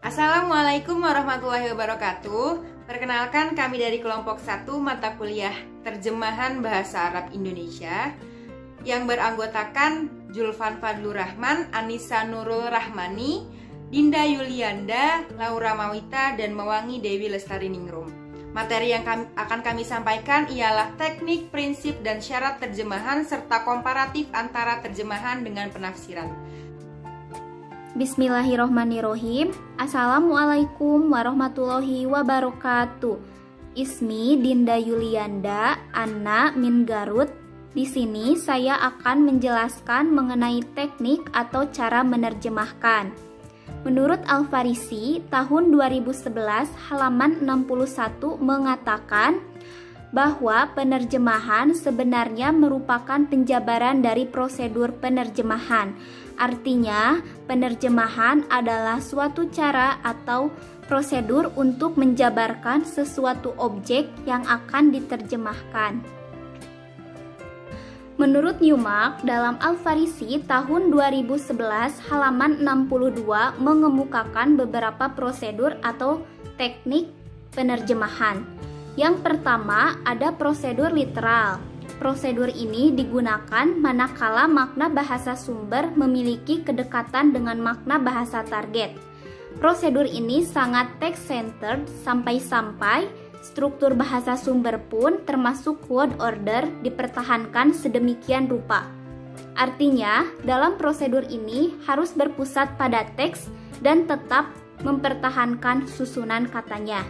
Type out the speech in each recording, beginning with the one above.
Assalamualaikum warahmatullahi wabarakatuh. Perkenalkan, kami dari kelompok 1 mata kuliah Terjemahan Bahasa Arab Indonesia yang beranggotakan Julfan Fadlur Rahman, Anissa Nurul Rahmani, Dinda Yulianda, Laura Mawita, dan Mewangi Dewi Lestari Ningrum. Materi yang akan kami sampaikan ialah teknik, prinsip, dan syarat terjemahan serta komparatif antara terjemahan dengan penafsiran. Bismillahirrohmanirrohim. Assalamualaikum warahmatullahi wabarakatuh. Ismi Dinda Yulianda, Anna min Garut. Di sini saya akan menjelaskan mengenai teknik atau cara menerjemahkan. Menurut Al-Farisi, tahun 2011 halaman 61 mengatakan bahwa penerjemahan sebenarnya merupakan penjabaran dari prosedur penerjemahan. Artinya, penerjemahan adalah suatu cara atau prosedur untuk menjabarkan sesuatu objek yang akan diterjemahkan. Menurut Newmark, dalam Al-Farisi tahun 2011 halaman 62 mengemukakan beberapa prosedur atau teknik penerjemahan. Yang pertama, ada prosedur literal. Prosedur ini digunakan manakala makna bahasa sumber memiliki kedekatan dengan makna bahasa target. Prosedur ini sangat text-centered sampai-sampai struktur bahasa sumber pun termasuk word order dipertahankan sedemikian rupa. Artinya, dalam prosedur ini harus berpusat pada teks dan tetap mempertahankan susunan katanya.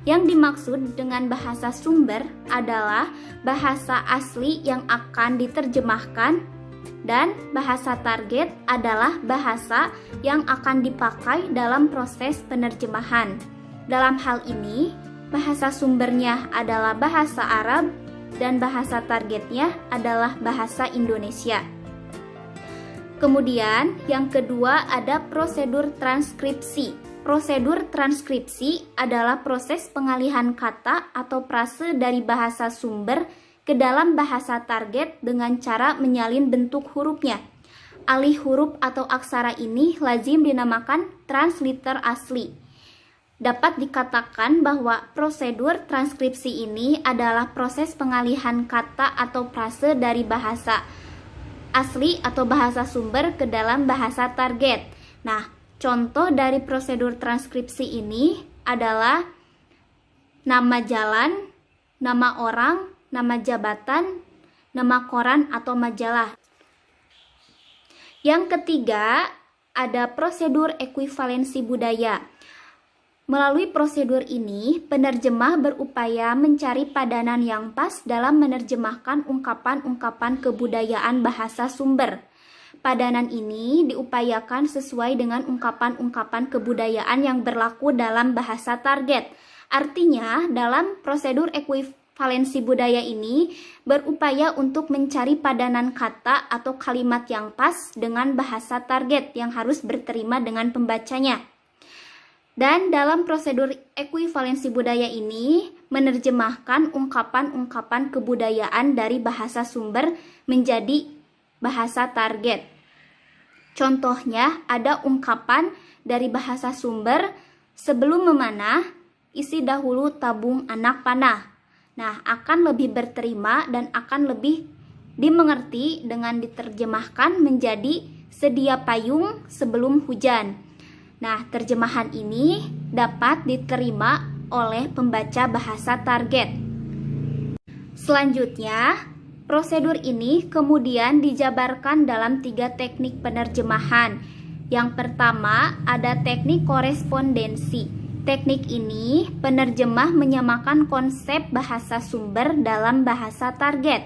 Yang dimaksud dengan bahasa sumber adalah bahasa asli yang akan diterjemahkan, dan bahasa target adalah bahasa yang akan dipakai dalam proses penerjemahan. Dalam hal ini, bahasa sumbernya adalah bahasa Arab dan bahasa targetnya adalah bahasa Indonesia. Kemudian, yang kedua ada prosedur transkripsi. Prosedur transkripsi adalah proses pengalihan kata atau frase dari bahasa sumber ke dalam bahasa target dengan cara menyalin bentuk hurufnya. Alih huruf atau aksara ini lazim dinamakan transliter asli. Dapat dikatakan bahwa prosedur transkripsi ini adalah proses pengalihan kata atau frase dari bahasa asli atau bahasa sumber ke dalam bahasa target. Nah, contoh dari prosedur transkripsi ini adalah nama jalan, nama orang, nama jabatan, nama koran atau majalah. Yang ketiga, ada prosedur ekuivalensi budaya. Melalui prosedur ini, penerjemah berupaya mencari padanan yang pas dalam menerjemahkan ungkapan-ungkapan kebudayaan bahasa sumber. Padanan ini diupayakan sesuai dengan ungkapan-ungkapan kebudayaan yang berlaku dalam bahasa target. Artinya, dalam prosedur ekuivalensi budaya ini berupaya untuk mencari padanan kata atau kalimat yang pas dengan bahasa target yang harus berterima dengan pembacanya. Dan dalam prosedur ekuivalensi budaya ini menerjemahkan ungkapan-ungkapan kebudayaan dari bahasa sumber menjadi bahasa target. Contohnya ada ungkapan dari bahasa sumber, sebelum memanah, isi dahulu tabung anak panah. Nah, akan lebih berterima dan akan lebih dimengerti dengan diterjemahkan menjadi sedia payung sebelum hujan. Nah, terjemahan ini dapat diterima oleh pembaca bahasa target. Selanjutnya, prosedur ini kemudian dijabarkan dalam 3 teknik penerjemahan. Yang pertama, ada teknik korespondensi. Teknik ini, penerjemah menyamakan konsep bahasa sumber dalam bahasa target.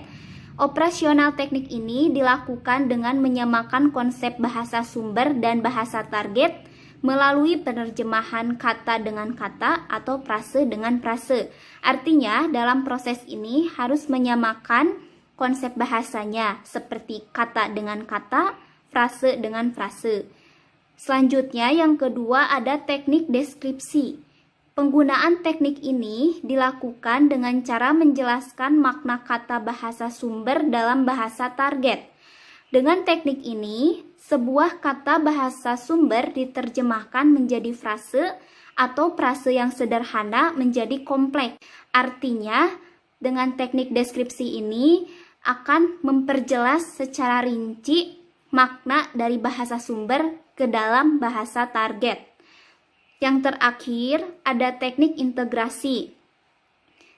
Operasional teknik ini dilakukan dengan menyamakan konsep bahasa sumber dan bahasa target melalui penerjemahan kata dengan kata atau frase dengan frase. Artinya, dalam proses ini harus menyamakan konsep bahasanya seperti kata dengan kata, frase dengan frase. Selanjutnya yang kedua ada teknik deskripsi. Penggunaan teknik ini dilakukan dengan cara menjelaskan makna kata bahasa sumber dalam bahasa target. Dengan teknik ini, sebuah kata bahasa sumber diterjemahkan menjadi frase atau frase yang sederhana menjadi kompleks. Artinya, dengan teknik deskripsi ini akan memperjelas secara rinci makna dari bahasa sumber ke dalam bahasa target. Yang terakhir, ada teknik integrasi.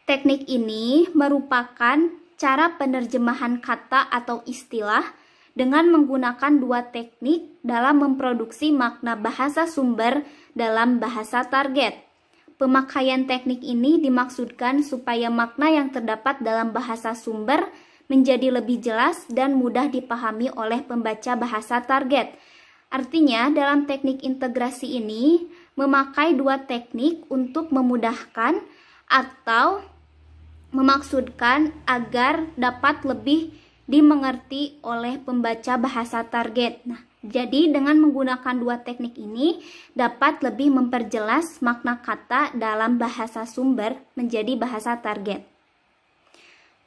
Teknik ini merupakan cara penerjemahan kata atau istilah dengan menggunakan dua teknik dalam memproduksi makna bahasa sumber dalam bahasa target. Pemakaian teknik ini dimaksudkan supaya makna yang terdapat dalam bahasa sumber menjadi lebih jelas dan mudah dipahami oleh pembaca bahasa target. Artinya, dalam teknik integrasi ini memakai dua teknik untuk memudahkan atau memaksudkan agar dapat lebih dimengerti oleh pembaca bahasa target. Nah, jadi dengan menggunakan dua teknik ini dapat lebih memperjelas makna kata dalam bahasa sumber menjadi bahasa target.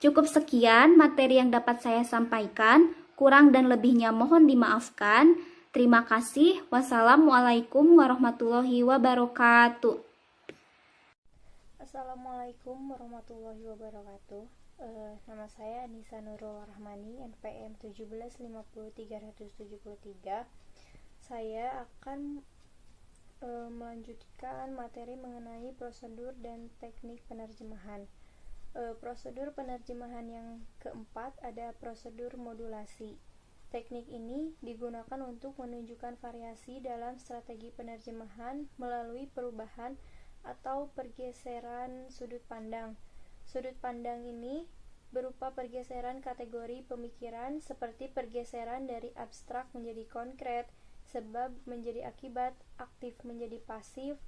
Cukup sekian materi yang dapat saya sampaikan. Kurang dan lebihnya mohon dimaafkan. Terima kasih. Wassalamualaikum warahmatullahi wabarakatuh. Assalamualaikum warahmatullahi wabarakatuh. Nama saya Nisa Nurul Rahmani, NPM 1750373. Saya akan melanjutkan materi mengenai prosedur dan teknik penerjemahan. Prosedur penerjemahan yang keempat ada prosedur modulasi. Teknik ini digunakan untuk menunjukkan variasi dalam strategi penerjemahan melalui perubahan atau pergeseran sudut pandang. Sudut pandang ini berupa pergeseran kategori pemikiran seperti pergeseran dari abstrak menjadi konkret, sebab menjadi akibat, aktif menjadi pasif,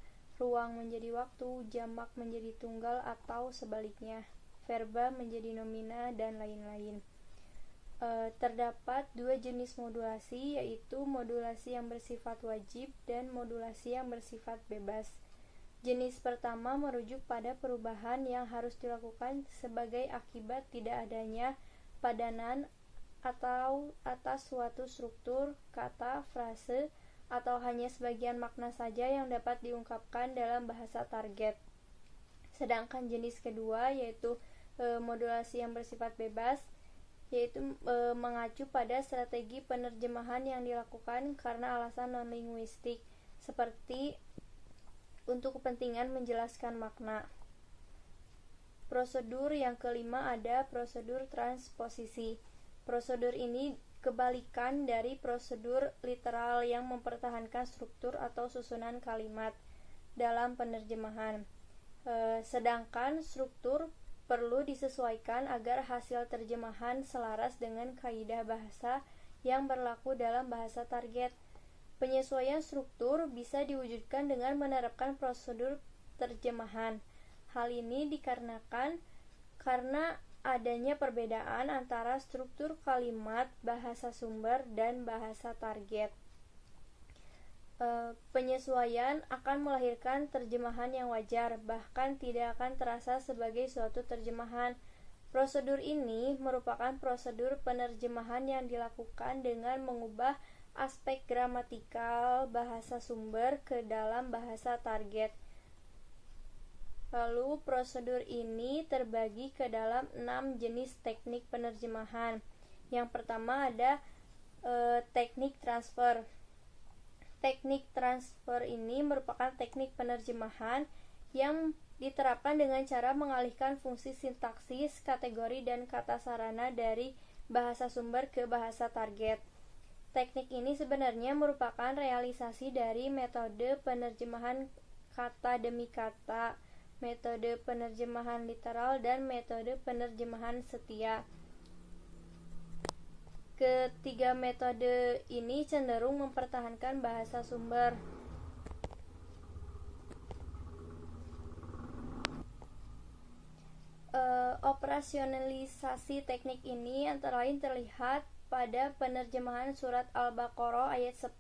ruang menjadi waktu, jamak menjadi tunggal atau sebaliknya, verba menjadi nomina, dan lain-lain. Terdapat dua jenis modulasi, yaitu modulasi yang bersifat wajib dan modulasi yang bersifat bebas. Jenis pertama merujuk pada perubahan yang harus dilakukan sebagai akibat tidak adanya padanan atau atas suatu struktur, kata, frase, atau hanya sebagian makna saja yang dapat diungkapkan dalam bahasa target. Sedangkan jenis kedua yaitu modulasi yang bersifat bebas, yaitu mengacu pada strategi penerjemahan yang dilakukan karena alasan non-linguistik, seperti untuk kepentingan menjelaskan makna. Prosedur yang kelima ada prosedur transposisi. Prosedur ini kebalikan dari prosedur literal yang mempertahankan struktur atau susunan kalimat dalam penerjemahan. Sedangkan struktur perlu disesuaikan agar hasil terjemahan selaras dengan kaidah bahasa yang berlaku dalam bahasa target. Penyesuaian struktur bisa diwujudkan dengan menerapkan prosedur terjemahan. Hal ini dikarenakan karena adanya perbedaan antara struktur kalimat bahasa sumber dan bahasa target. Penyesuaian akan melahirkan terjemahan yang wajar, bahkan tidak akan terasa sebagai suatu terjemahan. Prosedur ini merupakan prosedur penerjemahan yang dilakukan dengan mengubah aspek gramatikal bahasa sumber ke dalam bahasa target. Lalu prosedur ini terbagi ke dalam 6 jenis teknik penerjemahan. Yang pertama ada teknik transfer. Teknik transfer ini merupakan teknik penerjemahan yang diterapkan dengan cara mengalihkan fungsi sintaksis, kategori, dan kata sarana dari bahasa sumber ke bahasa target. Teknik ini sebenarnya merupakan realisasi dari metode penerjemahan kata demi kata, metode penerjemahan literal, dan metode penerjemahan setia. Ketiga metode ini cenderung mempertahankan bahasa sumber. Operasionalisasi teknik ini antara lain terlihat pada penerjemahan surat Al-Baqarah ayat 10.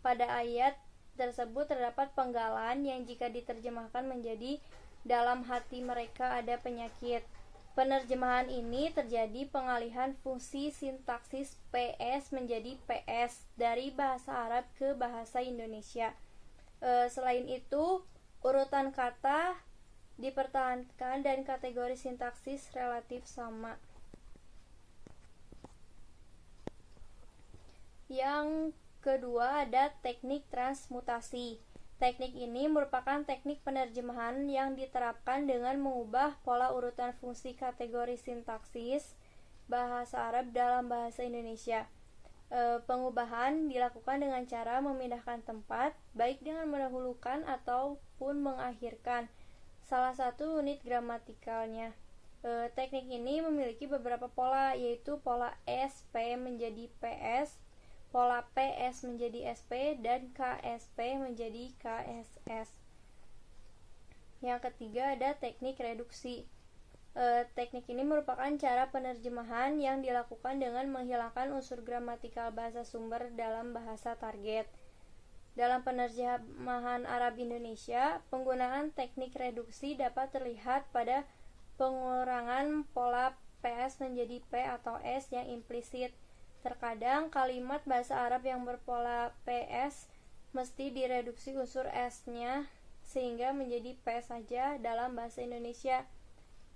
Pada ayat tersebut terdapat penggalan yang jika diterjemahkan menjadi dalam hati mereka ada penyakit. Penerjemahan ini terjadi pengalihan fungsi sintaksis PS menjadi PS dari bahasa Arab ke bahasa Indonesia. Selain itu, urutan kata dipertahankan dan kategori sintaksis relatif sama. Yang kedua ada teknik transmutasi. Teknik ini merupakan teknik penerjemahan yang diterapkan dengan mengubah pola urutan fungsi kategori sintaksis bahasa Arab dalam bahasa Indonesia. Pengubahan dilakukan dengan cara memindahkan tempat, baik dengan mendahulukan ataupun mengakhirkan salah satu unit gramatikalnya. Teknik ini memiliki beberapa pola, yaitu pola SP menjadi PS, pola PS menjadi SP, dan KSP menjadi KSS. Yang ketiga ada teknik reduksi. Teknik ini merupakan cara penerjemahan yang dilakukan dengan menghilangkan unsur gramatikal bahasa sumber dalam bahasa target. Dalam penerjemahan Arab Indonesia, penggunaan teknik reduksi dapat terlihat pada pengurangan pola PS menjadi P atau S yang implisit. Terkadang kalimat bahasa Arab yang berpola PS mesti direduksi unsur S-nya sehingga menjadi P saja dalam bahasa Indonesia.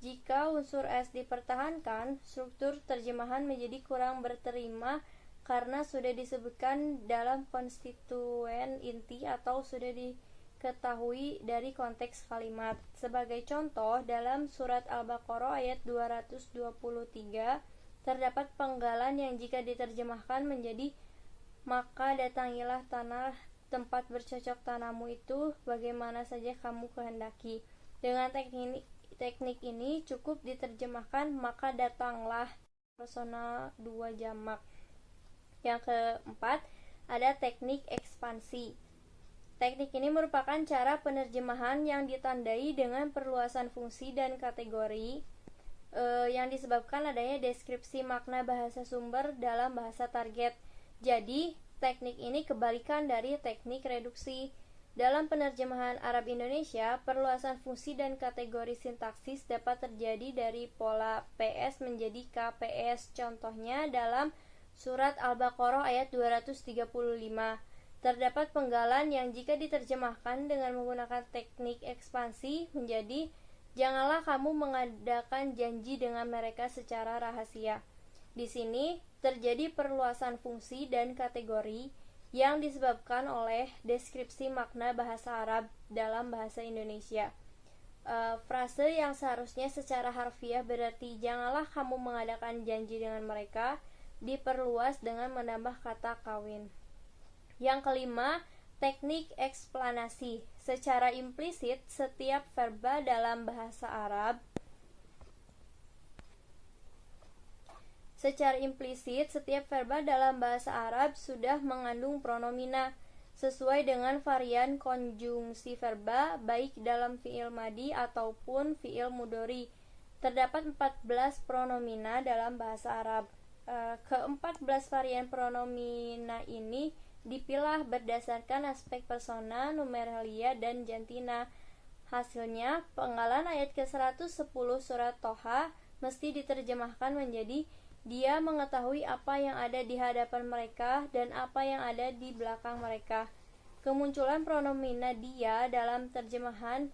Jika unsur S dipertahankan, struktur terjemahan menjadi kurang berterima karena sudah disebutkan dalam konstituen inti atau sudah diketahui dari konteks kalimat. Sebagai contoh, dalam surat Al-Baqarah ayat 223 terdapat penggalan yang jika diterjemahkan menjadi maka datangilah tanah tempat bercocok tanammu itu bagaimana saja kamu kehendaki. Dengan teknik ini cukup diterjemahkan maka datanglah personal 2 jamak. Yang keempat ada teknik ekspansi. Teknik ini merupakan cara penerjemahan yang ditandai dengan perluasan fungsi dan kategori yang disebabkan adanya deskripsi makna bahasa sumber dalam bahasa target. Jadi, teknik ini kebalikan dari teknik reduksi. Dalam penerjemahan Arab Indonesia, perluasan fungsi dan kategori sintaksis dapat terjadi dari pola PS menjadi KPS. Contohnya dalam surat Al-Baqarah ayat 235. Terdapat penggalan yang jika diterjemahkan dengan menggunakan teknik ekspansi menjadi janganlah kamu mengadakan janji dengan mereka secara rahasia. Di sini terjadi perluasan fungsi dan kategori yang disebabkan oleh deskripsi makna bahasa Arab dalam bahasa Indonesia. Frase yang seharusnya secara harfiah berarti janganlah kamu mengadakan janji dengan mereka diperluas dengan menambah kata kawin. Yang kelima, teknik eksplanasi. Secara implisit, setiap verba dalam bahasa Arab sudah mengandung pronomina sesuai dengan varian konjungsi verba baik dalam fiil madi ataupun fiil mudhari. Terdapat 14 pronomina dalam bahasa Arab. Ke-14 varian pronomina ini dipilah berdasarkan aspek persona, numeralia, dan jantina. Hasilnya, penggalan ayat ke-110 surat Toha mesti diterjemahkan menjadi dia mengetahui apa yang ada di hadapan mereka dan apa yang ada di belakang mereka. Kemunculan pronomina dia dalam terjemahan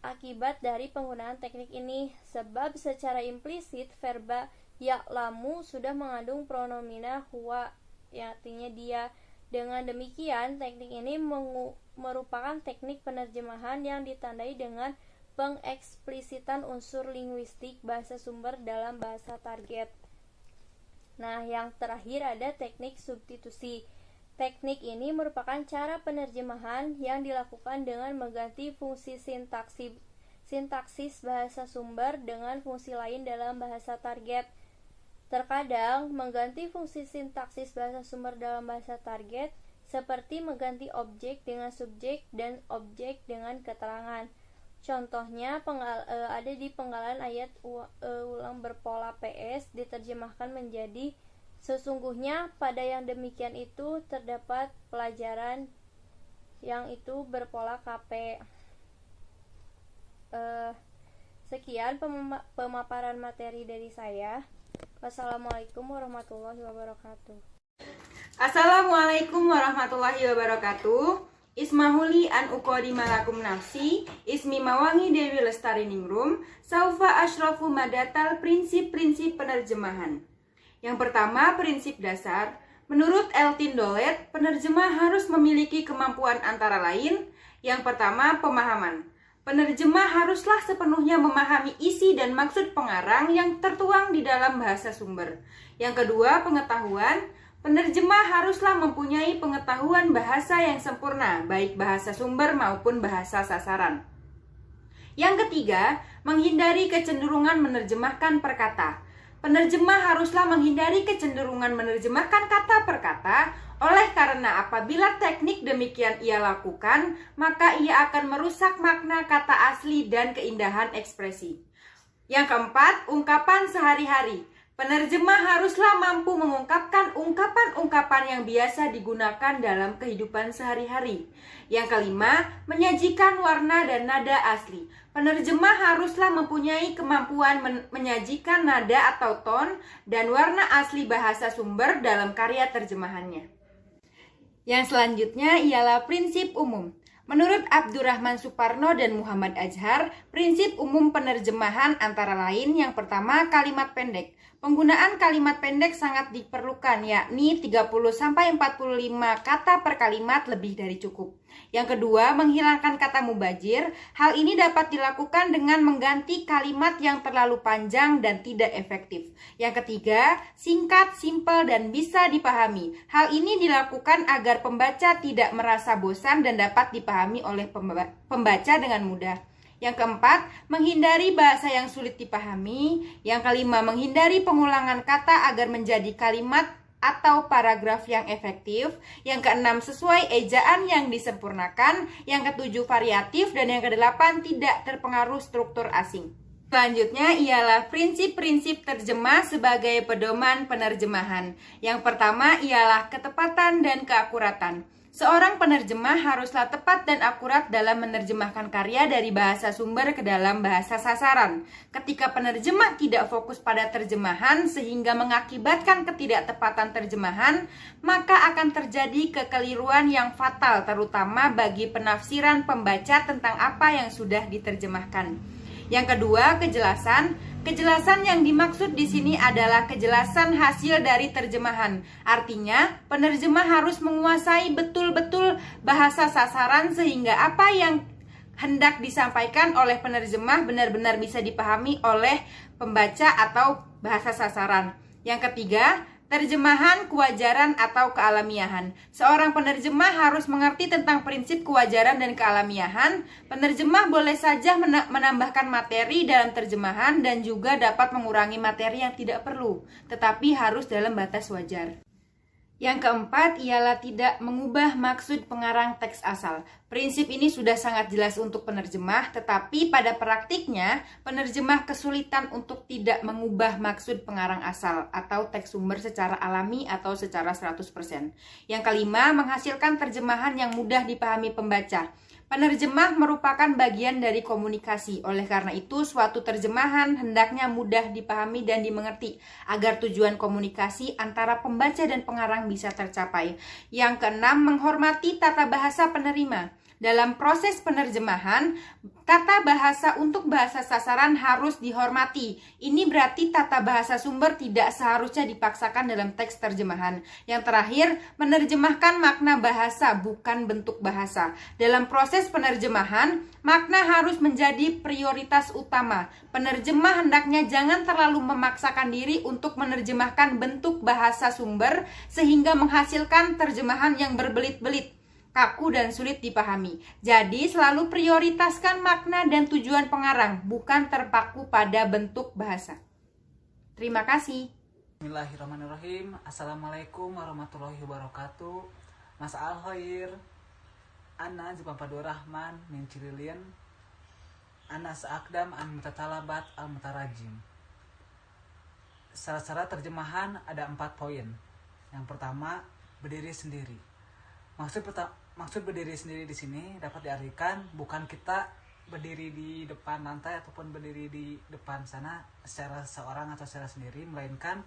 akibat dari penggunaan teknik ini, sebab secara implisit verba ya'lamu sudah mengandung pronomina huwa yang artinya dia. Dengan demikian, teknik ini merupakan teknik penerjemahan yang ditandai dengan pengeksplisitan unsur linguistik bahasa sumber dalam bahasa target. Nah, yang terakhir ada teknik substitusi. Teknik ini merupakan cara penerjemahan yang dilakukan dengan mengganti fungsi sintaksis bahasa sumber dengan fungsi lain dalam bahasa target. Terkadang, mengganti fungsi sintaksis bahasa sumber dalam bahasa target seperti mengganti objek dengan subjek dan objek dengan keterangan. Contohnya ada di penggalan ayat ulang berpola PS diterjemahkan menjadi sesungguhnya pada yang demikian itu terdapat pelajaran yang itu berpola KP. Sekian pemaparan materi dari saya. Wassalamualaikum warahmatullahi wabarakatuh. Assalamualaikum warahmatullahi wabarakatuh. Ismahuli an uqadima lakum nafsi, ismi Mawangi Dewi Lestari Ningrum, saufa asyrafu madatal prinsip-prinsip penerjemahan. Yang pertama, prinsip dasar. Menurut Eltin Dolet, penerjemah harus memiliki kemampuan antara lain. Yang pertama, pemahaman. Penerjemah haruslah sepenuhnya memahami isi dan maksud pengarang yang tertuang di dalam bahasa sumber. Yang kedua, pengetahuan. Penerjemah haruslah mempunyai pengetahuan bahasa yang sempurna, baik bahasa sumber maupun bahasa sasaran. Yang ketiga, menghindari kecenderungan menerjemahkan per kata. Penerjemah haruslah menghindari kecenderungan menerjemahkan kata per kata, oleh karena apabila teknik demikian ia lakukan, maka ia akan merusak makna kata asli dan keindahan ekspresi. Yang keempat, ungkapan sehari-hari. Penerjemah haruslah mampu mengungkapkan ungkapan-ungkapan yang biasa digunakan dalam kehidupan sehari-hari. Yang kelima, menyajikan warna dan nada asli. Penerjemah haruslah mempunyai kemampuan menyajikan nada atau ton dan warna asli bahasa sumber dalam karya terjemahannya. Yang selanjutnya ialah prinsip umum. Menurut Abdurrahman Suparno dan Muhammad Azhar, prinsip umum penerjemahan antara lain yang pertama kalimat pendek. Penggunaan kalimat pendek sangat diperlukan, yakni 30-45 kata per kalimat lebih dari cukup. Yang kedua, menghilangkan kata mubazir. Hal ini dapat dilakukan dengan mengganti kalimat yang terlalu panjang dan tidak efektif. Yang ketiga, singkat, simpel, dan bisa dipahami. Hal ini dilakukan agar pembaca tidak merasa bosan dan dapat dipahami oleh pembaca dengan mudah. Yang keempat, menghindari bahasa yang sulit dipahami. Yang kelima, menghindari pengulangan kata agar menjadi kalimat atau paragraf yang efektif. Yang keenam, sesuai ejaan yang disempurnakan. Yang ketujuh, variatif. Dan yang kedelapan, tidak terpengaruh struktur asing. Selanjutnya ialah prinsip-prinsip terjemah sebagai pedoman penerjemahan. Yang pertama ialah ketepatan dan keakuratan. Seorang penerjemah haruslah tepat dan akurat dalam menerjemahkan karya dari bahasa sumber ke dalam bahasa sasaran. Ketika penerjemah tidak fokus pada terjemahan sehingga mengakibatkan ketidaktepatan terjemahan, maka akan terjadi kekeliruan yang fatal terutama bagi penafsiran pembaca tentang apa yang sudah diterjemahkan. Yang kedua, kejelasan. Kejelasan yang dimaksud di sini adalah kejelasan hasil dari terjemahan. Artinya, penerjemah harus menguasai betul-betul bahasa sasaran sehingga apa yang hendak disampaikan oleh penerjemah benar-benar bisa dipahami oleh pembaca atau bahasa sasaran. Yang ketiga, terjemahan kewajaran atau kealamiahan. Seorang penerjemah harus mengerti tentang prinsip kewajaran dan kealamiahan. Penerjemah boleh saja menambahkan materi dalam terjemahan dan juga dapat mengurangi materi yang tidak perlu, tetapi harus dalam batas wajar. Yang keempat ialah tidak mengubah maksud pengarang teks asal. Prinsip ini sudah sangat jelas untuk penerjemah, tetapi pada praktiknya penerjemah kesulitan untuk tidak mengubah maksud pengarang asal atau teks sumber secara alami atau secara 100%. Yang kelima, menghasilkan terjemahan yang mudah dipahami pembaca. Penerjemah merupakan bagian dari komunikasi. Oleh karena itu, suatu terjemahan hendaknya mudah dipahami dan dimengerti agar tujuan komunikasi antara pembaca dan pengarang bisa tercapai. Yang keenam, menghormati tata bahasa penerima. Dalam proses penerjemahan, tata bahasa untuk bahasa sasaran harus dihormati. Ini berarti tata bahasa sumber tidak seharusnya dipaksakan dalam teks terjemahan. Yang terakhir, menerjemahkan makna bahasa, bukan bentuk bahasa. Dalam proses penerjemahan, makna harus menjadi prioritas utama. Penerjemah hendaknya jangan terlalu memaksakan diri untuk menerjemahkan bentuk bahasa sumber sehingga menghasilkan terjemahan yang berbelit-belit, kaku dan sulit dipahami. Jadi selalu prioritaskan makna dan tujuan pengarang, bukan terpaku pada bentuk bahasa. Terima kasih. Bismillahirrahmanirrahim. Assalamualaikum warahmatullahi wabarakatuh. Mas Al-Khair, Ana Zipampadu Rahman min Cirilin, Ana Seakdam an Mutatalabat al-Mutarajim. Syarat terjemahan ada 4 poin. Yang pertama, berdiri sendiri. Maksud berdiri sendiri di sini dapat diartikan bukan kita berdiri di depan lantai ataupun berdiri di depan sana secara seorang atau secara sendiri, melainkan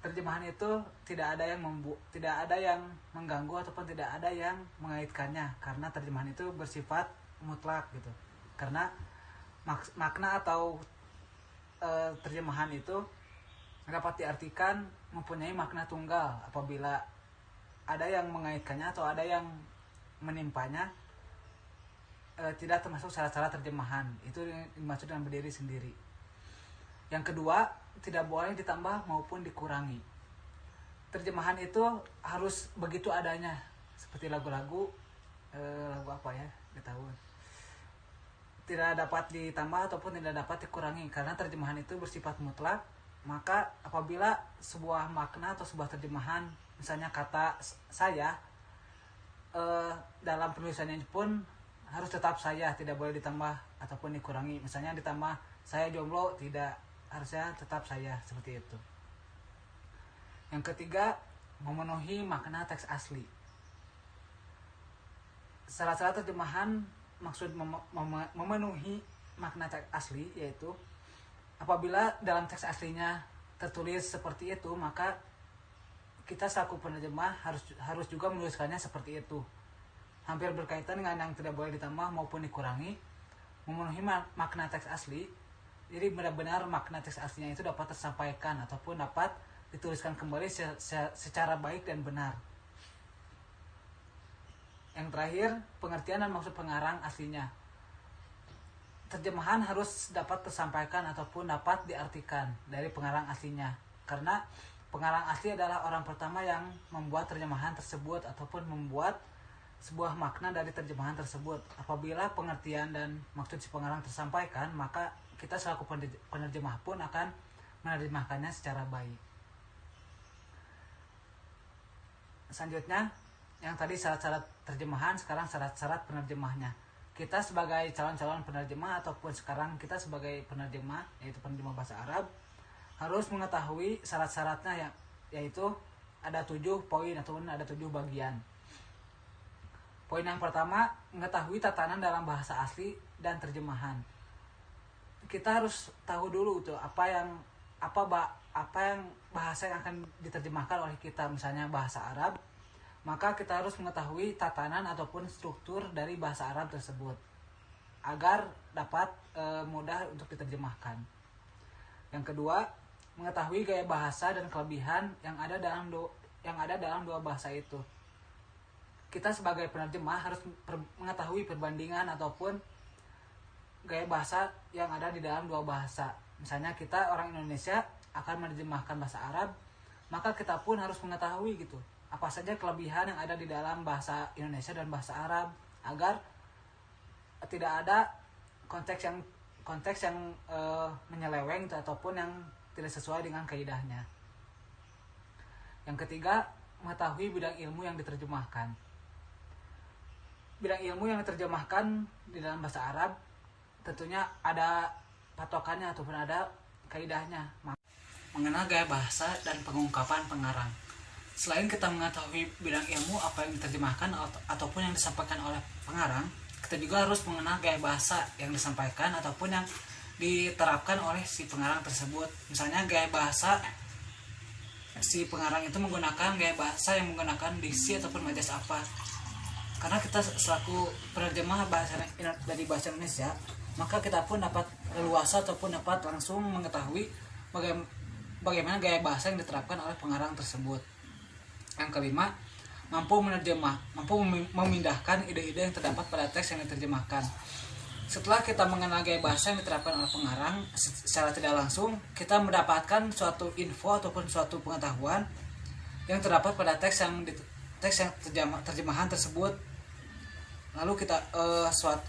terjemahan itu tidak ada yang mengganggu ataupun tidak ada yang mengaitkannya, karena terjemahan itu bersifat mutlak gitu. Karena makna atau terjemahan itu dapat diartikan mempunyai makna tunggal apabila ada yang mengaitkannya atau ada yang menimpanya, tidak termasuk syarat-syarat terjemahan. Itu dimaksud dengan berdiri sendiri. Yang kedua, tidak boleh ditambah maupun dikurangi. Terjemahan itu harus begitu adanya, seperti lagu-lagu lagu apa ya, nggak tahu. Tidak dapat ditambah ataupun tidak dapat dikurangi, karena terjemahan itu bersifat mutlak. Maka apabila sebuah makna atau sebuah terjemahan, misalnya kata saya, dalam penulisannya pun harus tetap saya, tidak boleh ditambah ataupun dikurangi. Misalnya ditambah saya jomblo, tidak, harusnya tetap saya, seperti itu. Yang ketiga, memenuhi makna teks asli. Syarat-syarat terjemahan maksud memenuhi makna teks asli, yaitu apabila dalam teks aslinya tertulis seperti itu, maka kita selaku penerjemah harus juga menuliskannya seperti itu. Hampir berkaitan dengan yang tidak boleh ditambah maupun dikurangi. Memenuhi makna teks asli, jadi benar-benar makna teks aslinya itu dapat tersampaikan ataupun dapat dituliskan kembali secara baik dan benar. Yang terakhir, pengertian dan maksud pengarang aslinya. Terjemahan harus dapat tersampaikan ataupun dapat diartikan dari pengarang aslinya, karena pengarang asli adalah orang pertama yang membuat terjemahan tersebut ataupun membuat sebuah makna dari terjemahan tersebut. Apabila pengertian dan maksud si pengarang tersampaikan, maka kita selaku penerjemah pun akan menerjemahkannya secara baik. Selanjutnya, yang tadi syarat-syarat terjemahan, sekarang syarat-syarat penerjemahnya. Kita sebagai calon-calon penerjemah ataupun sekarang kita sebagai penerjemah, yaitu penerjemah bahasa Arab, harus mengetahui syarat-syaratnya, yaitu ada 7 poin ataupun ada 7 bagian. Poin yang pertama, mengetahui tatanan dalam bahasa asli dan terjemahan. Kita harus tahu dulu tuh apa yang bahasa yang akan diterjemahkan oleh kita, misalnya bahasa Arab, maka kita harus mengetahui tatanan ataupun struktur dari bahasa Arab tersebut agar dapat mudah untuk diterjemahkan. Yang kedua, mengetahui gaya bahasa dan kelebihan yang ada dalam dua bahasa itu. Kita sebagai penerjemah harus mengetahui perbandingan ataupun gaya bahasa yang ada di dalam dua bahasa. Misalnya kita orang Indonesia akan menerjemahkan bahasa Arab, maka kita pun harus mengetahui gitu apa saja kelebihan yang ada di dalam bahasa Indonesia dan bahasa Arab, agar tidak ada konteks yang menyeleweng ataupun yang tidak sesuai dengan kaidahnya. Yang ketiga, mengetahui bidang ilmu yang diterjemahkan. Bidang ilmu yang diterjemahkan di dalam bahasa Arab tentunya ada patokannya ataupun ada kaidahnya. Mengenal gaya bahasa dan pengungkapan pengarang. Selain kita mengetahui bidang ilmu apa yang diterjemahkan ataupun yang disampaikan oleh pengarang, kita juga harus mengenal gaya bahasa yang disampaikan ataupun yang diterapkan oleh si pengarang tersebut. Misalnya gaya bahasa si pengarang itu menggunakan gaya bahasa yang menggunakan diksi ataupun majas apa. Karena kita selaku penerjemah dari bahasa Indonesia, maka kita pun dapat leluasa ataupun dapat langsung mengetahui bagaimana gaya bahasa yang diterapkan oleh pengarang tersebut. Yang kelima, mampu memindahkan ide-ide yang terdapat pada teks yang diterjemahkan. Setelah kita mengenal gaya bahasa yang diterapkan oleh pengarang, secara tidak langsung kita mendapatkan suatu info ataupun suatu pengetahuan yang terdapat pada teks yang terjemahan tersebut. Lalu kita suatu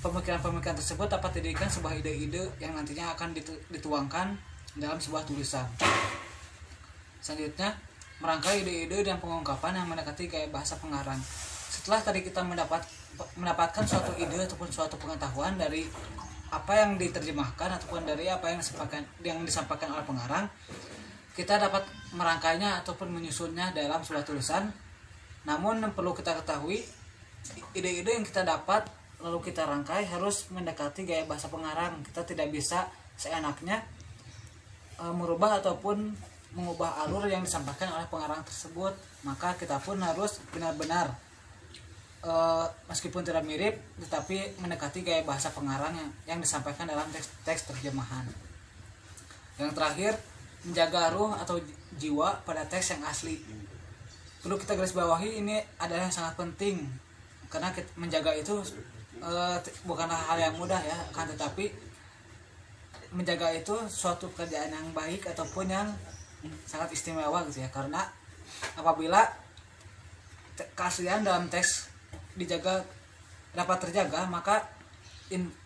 pemikiran-pemikiran tersebut dapat dijadikan sebuah ide-ide yang nantinya akan dituangkan dalam sebuah tulisan. Selanjutnya, merangkai ide-ide dan pengungkapan yang mendekati gaya bahasa pengarang. Setelah tadi kita mendapatkan suatu ide ataupun suatu pengetahuan dari apa yang diterjemahkan ataupun dari apa yang disampaikan oleh pengarang, kita dapat merangkainya ataupun menyusunnya dalam sebuah tulisan. Namun perlu kita ketahui, ide-ide yang kita dapat lalu kita rangkai harus mendekati gaya bahasa pengarang. Kita tidak bisa seenaknya merubah ataupun mengubah alur yang disampaikan oleh pengarang tersebut. Maka kita pun harus benar-benar meskipun tidak mirip tetapi mendekati gaya bahasa pengarang yang disampaikan dalam teks terjemahan. Yang terakhir, menjaga ruh atau jiwa pada teks yang asli. Perlu kita garis bawahi, ini adalah yang sangat penting karena menjaga itu bukanlah hal yang mudah ya, kan, tetapi menjaga itu suatu kerjaan yang baik ataupun yang sangat istimewa gitu ya, karena apabila keaslian dalam teks dijaga, dapat terjaga, maka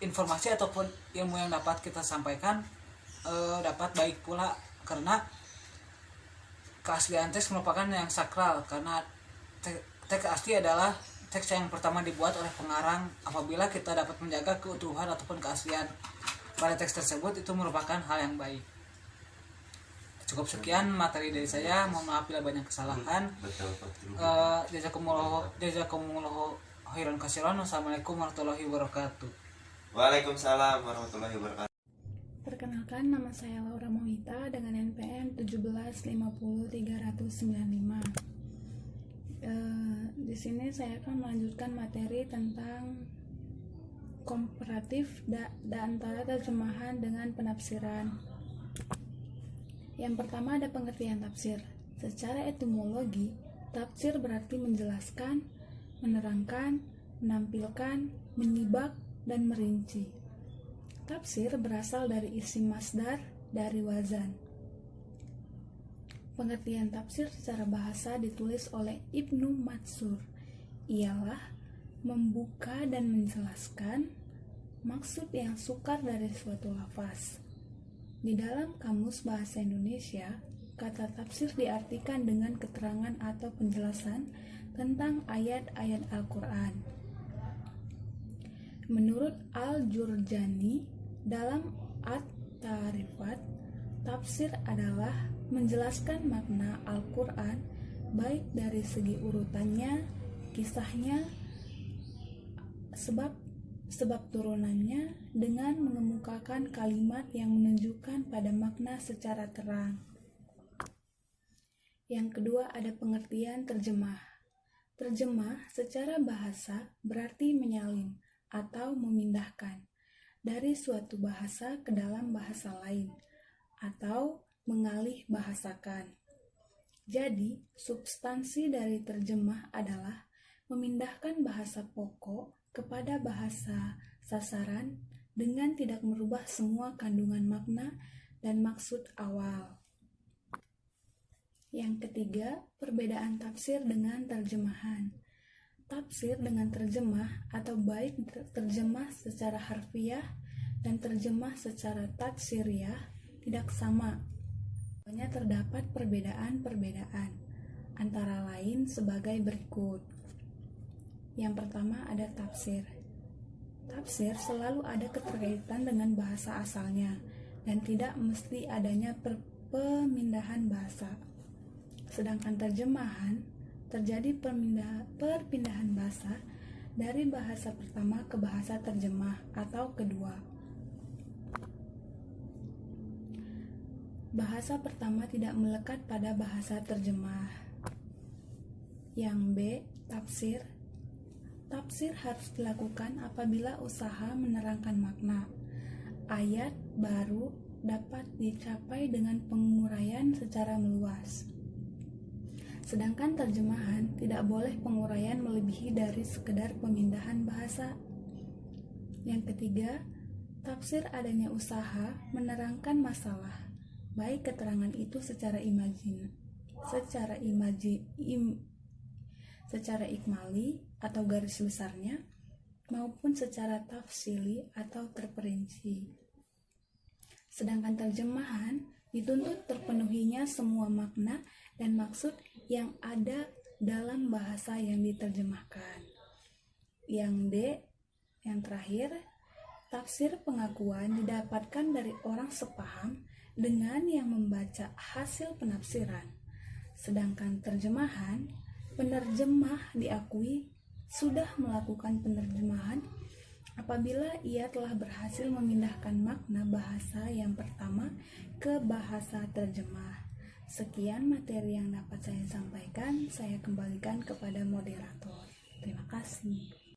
informasi ataupun ilmu yang dapat kita sampaikan dapat baik pula, karena keaslian teks merupakan yang sakral, karena teks asli adalah teks yang pertama dibuat oleh pengarang. Apabila kita dapat menjaga keutuhan ataupun keaslian pada teks tersebut, itu merupakan hal yang baik. Cukup sekian materi dari saya, mohon maaf bila banyak kesalahan. Jazakumullahu khairan katsiran. Wassalamualaikum warahmatullahi wabarakatuh. Waalaikumsalam warahmatullahi wabarakatuh. Perkenalkan, nama saya Laura Mohita dengan NPM 1750395. Di sini saya akan melanjutkan materi tentang komparatif antara terjemahan dengan penafsiran. Yang pertama ada pengertian tafsir. Secara etimologi, tafsir berarti menjelaskan, menerangkan, menampilkan, menyibak, dan merinci. Tafsir berasal dari isim masdar dari wazan. Pengertian tafsir secara bahasa ditulis oleh Ibnu Matsur ialah membuka dan menjelaskan maksud yang sukar dari suatu lafaz. Di dalam Kamus Bahasa Indonesia, kata tafsir diartikan dengan keterangan atau penjelasan tentang ayat-ayat Al-Quran. Menurut Al-Jurjani, dalam At-Tarifat, tafsir adalah menjelaskan makna Al-Quran baik dari segi urutannya, kisahnya, sebab turunannya, dengan mengemukakan kalimat yang menunjukkan pada makna secara terang. Yang kedua ada pengertian terjemah. Terjemah secara bahasa berarti menyalin atau memindahkan dari suatu bahasa ke dalam bahasa lain atau mengalih bahasakan. Jadi, substansi dari terjemah adalah memindahkan bahasa pokok kepada bahasa sasaran dengan tidak merubah semua kandungan makna dan maksud awal. Yang ketiga, perbedaan tafsir dengan terjemahan. Tafsir dengan terjemah atau baik terjemah secara harfiah dan terjemah secara tafsiriyah tidak sama. Hanya terdapat perbedaan-perbedaan, antara lain sebagai berikut. Yang pertama ada tafsir. Tafsir selalu ada keterkaitan dengan bahasa asalnya dan tidak mesti adanya pemindahan bahasa. Sedangkan terjemahan terjadi perpindahan bahasa dari bahasa pertama ke bahasa terjemah atau kedua. Bahasa pertama tidak melekat pada bahasa terjemah. Yang B, tafsir. Tafsir harus dilakukan apabila usaha menerangkan makna. Ayat baru dapat dicapai dengan penguraian secara meluas. Sedangkan terjemahan tidak boleh penguraian melebihi dari sekedar pemindahan bahasa. Yang ketiga, tafsir adanya usaha menerangkan masalah, baik keterangan itu secara ikmali atau garis besarnya, maupun secara tafsili atau terperinci. Sedangkan terjemahan dituntut terpenuhinya semua makna dan maksud yang ada dalam bahasa yang diterjemahkan. Yang D, yang terakhir, tafsir pengakuan didapatkan dari orang sepaham dengan yang membaca hasil penafsiran. Sedangkan terjemahan, penerjemah diakui sudah melakukan penerjemahan apabila ia telah berhasil memindahkan makna bahasa yang pertama ke bahasa terjemah. Sekian materi yang dapat saya sampaikan, saya kembalikan kepada moderator. Terima kasih.